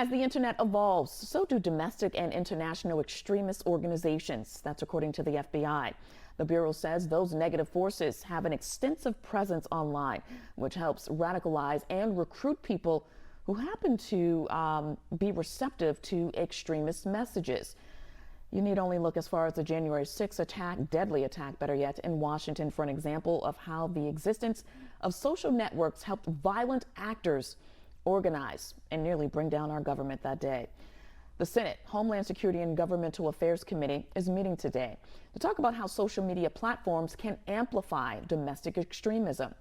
As the internet evolves, so do domestic and international extremist organizations. That's according to the FBI. The Bureau says those negative forces have an extensive presence online, which helps radicalize and recruit people who happen to be receptive to extremist messages. You need only look as far as the January 6th attack, deadly attack, better yet, in Washington for an example of how the existence of social networks helped violent actors organize and nearly bring down our government that day. The Senate Homeland Security and Governmental Affairs Committee is meeting today to talk about how social media platforms can amplify domestic extremism.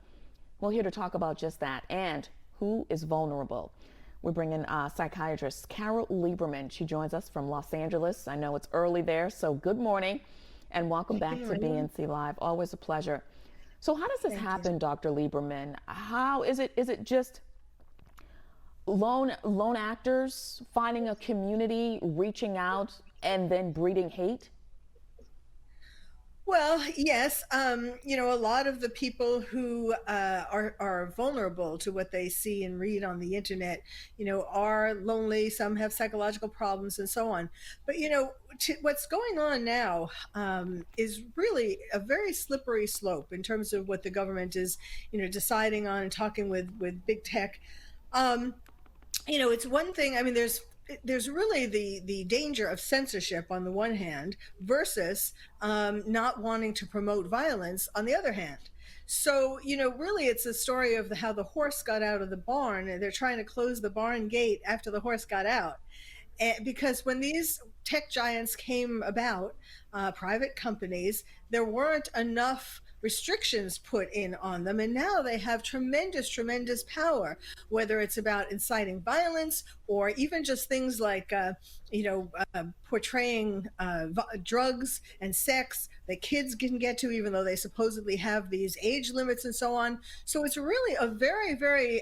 Well, here to talk about just that and who is vulnerable. We bring in psychiatrist Carol Lieberman. She joins us from Los Angeles. I know it's early there, so good morning and welcome back to BNC Live. Always a pleasure. So how does this happen, Dr. Lieberman? How is it just lone actors finding a community, reaching out, and then breeding hate? Well, yes. A lot of the people who are vulnerable to what they see and read on the internet, are lonely. Some have psychological problems and so on. But, what's going on now is really a very slippery slope in terms of what the government is, deciding on and talking with big tech. It's one thing. I mean, there's really the danger of censorship on the one hand versus not wanting to promote violence on the other hand. So, really it's a story of how the horse got out of the barn, and they're trying to close the barn gate after the horse got out. Because when these tech giants came about, private companies, there weren't enough restrictions put in on them, and now they have tremendous power, whether it's about inciting violence or even just things like portraying drugs and sex that kids can get to, even though they supposedly have these age limits and so on. So it's really a very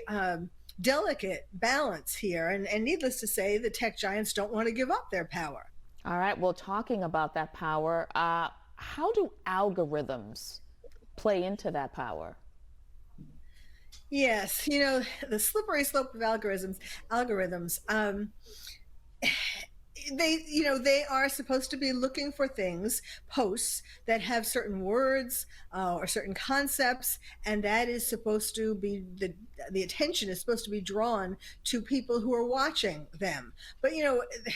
delicate balance here, and needless to say, the tech giants don't want to give up their power. All right, well, talking about that power, how do algorithms play into that power? Yes, the slippery slope of algorithms. They are supposed to be looking for things, posts that have certain words or certain concepts, and that is supposed to be the attention is supposed to be drawn to people who are watching them. But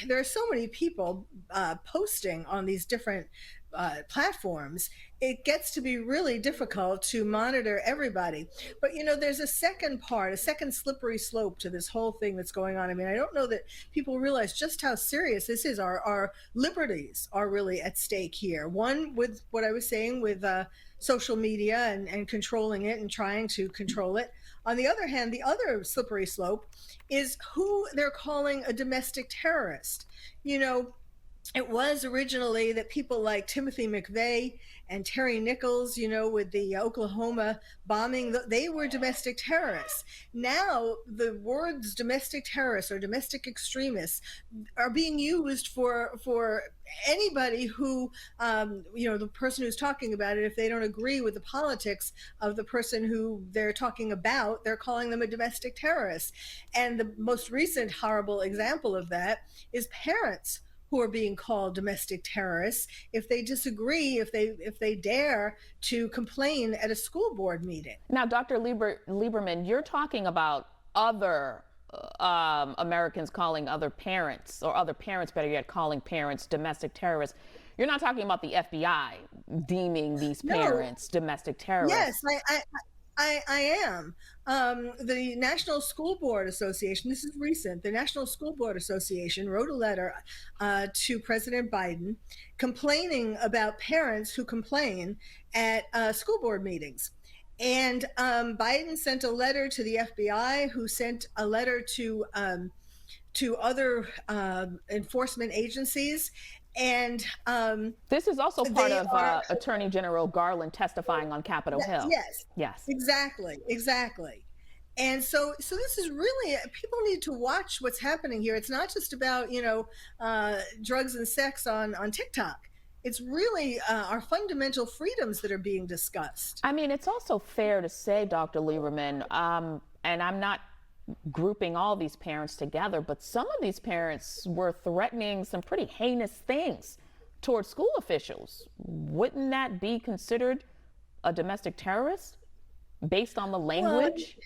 there are so many people posting on these different platforms, it gets to be really difficult to monitor everybody. But there's a second slippery slope to this whole thing that's going on. I mean, I don't know that people realize just how serious this is. Our liberties are really at stake here. One, with what I was saying with social media and controlling it and trying to control it. On the other hand, the other slippery slope is who they're calling a domestic terrorist. It was originally that people like Timothy McVeigh and Terry Nichols, with the Oklahoma bombing, they were domestic terrorists. Now the words domestic terrorists or domestic extremists are being used for anybody who, the person who's talking about it, if they don't agree with the politics of the person who they're talking about, they're calling them a domestic terrorist. And the most recent horrible example of that is parents who are being called domestic terrorists if they disagree, if they dare to complain at a school board meeting. Now, Dr. Lieberman, you're talking about other Americans calling other parents, or other parents, better yet, calling parents domestic terrorists. You're not talking about the FBI deeming these parents domestic terrorists. Yes, I am. The National School Board Association, this is recent, the National School Board Association wrote a letter to President Biden complaining about parents who complain at school board meetings. And Biden sent a letter to the FBI, who sent a letter to other enforcement agencies. And this is also part of Attorney General Garland testifying on Capitol Hill. Yes, exactly. And so this is really, people need to watch what's happening here. It's not just about drugs and sex on TikTok. It's really our fundamental freedoms that are being discussed. I mean, it's also fair to say, Dr. Lieberman, and I'm not grouping all these parents together, but some of these parents were threatening some pretty heinous things towards school officials. Wouldn't that be considered a domestic terrorist based on the Well, language?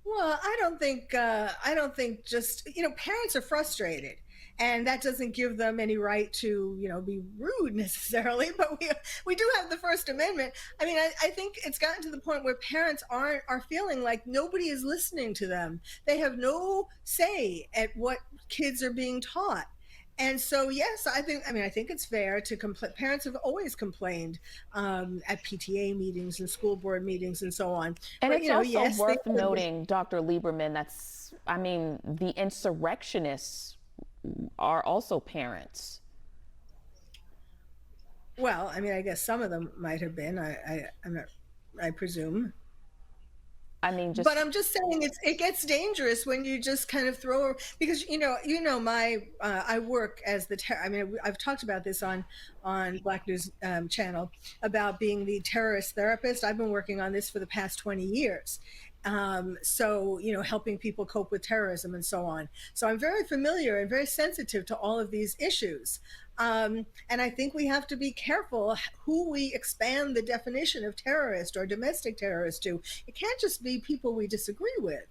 Well, I don't think just parents are frustrated, and that doesn't give them any right to be rude necessarily. But we do have the First Amendment. I mean, I think it's gotten to the point where parents are feeling like nobody is listening to them. They have no say at what kids are being taught. And so, yes, I think it's fair to complain. Parents have always complained at PTA meetings and school board meetings and so on. And But it's also yes, they. worth noting, Dr. Lieberman, I mean, the insurrectionists are also parents. Well, I mean, I guess some of them might have been. I'm not. I presume. I mean, But just I'm just saying it gets dangerous when you just kind of throw, because my I work as I mean, I've talked about this on Black News channel about being the terrorist therapist. I've been working on this for the past 20 years. So helping people cope with terrorism and so on. So I'm very familiar and very sensitive to all of these issues. And I think we have to be careful who we expand the definition of terrorist or domestic terrorist to. It can't just be people we disagree with.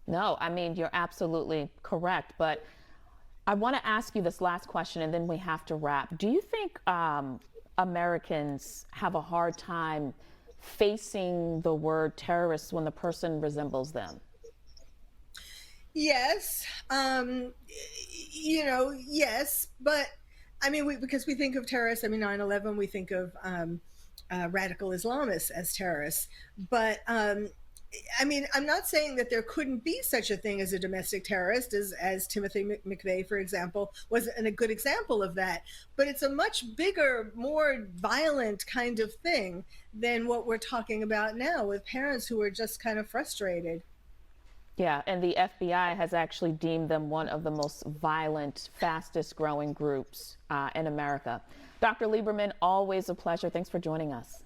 no, I mean, you're absolutely correct. But I want to ask you this last question and then we have to wrap. Do you think Americans have a hard time facing the word terrorist when the person resembles them? Yes, yes, but I mean, because we think of terrorists. I mean, 9/11, we think of radical Islamists as terrorists. But I mean, I'm not saying that there couldn't be such a thing as a domestic terrorist, as Timothy McVeigh, for example, was a good example of that. But it's a much bigger, more violent kind of thing than what we're talking about now with parents who are just kind of frustrated. Yeah, and the FBI has actually deemed them one of the most violent, fastest growing groups in America. Dr. Lieberman, always a pleasure. Thanks for joining us.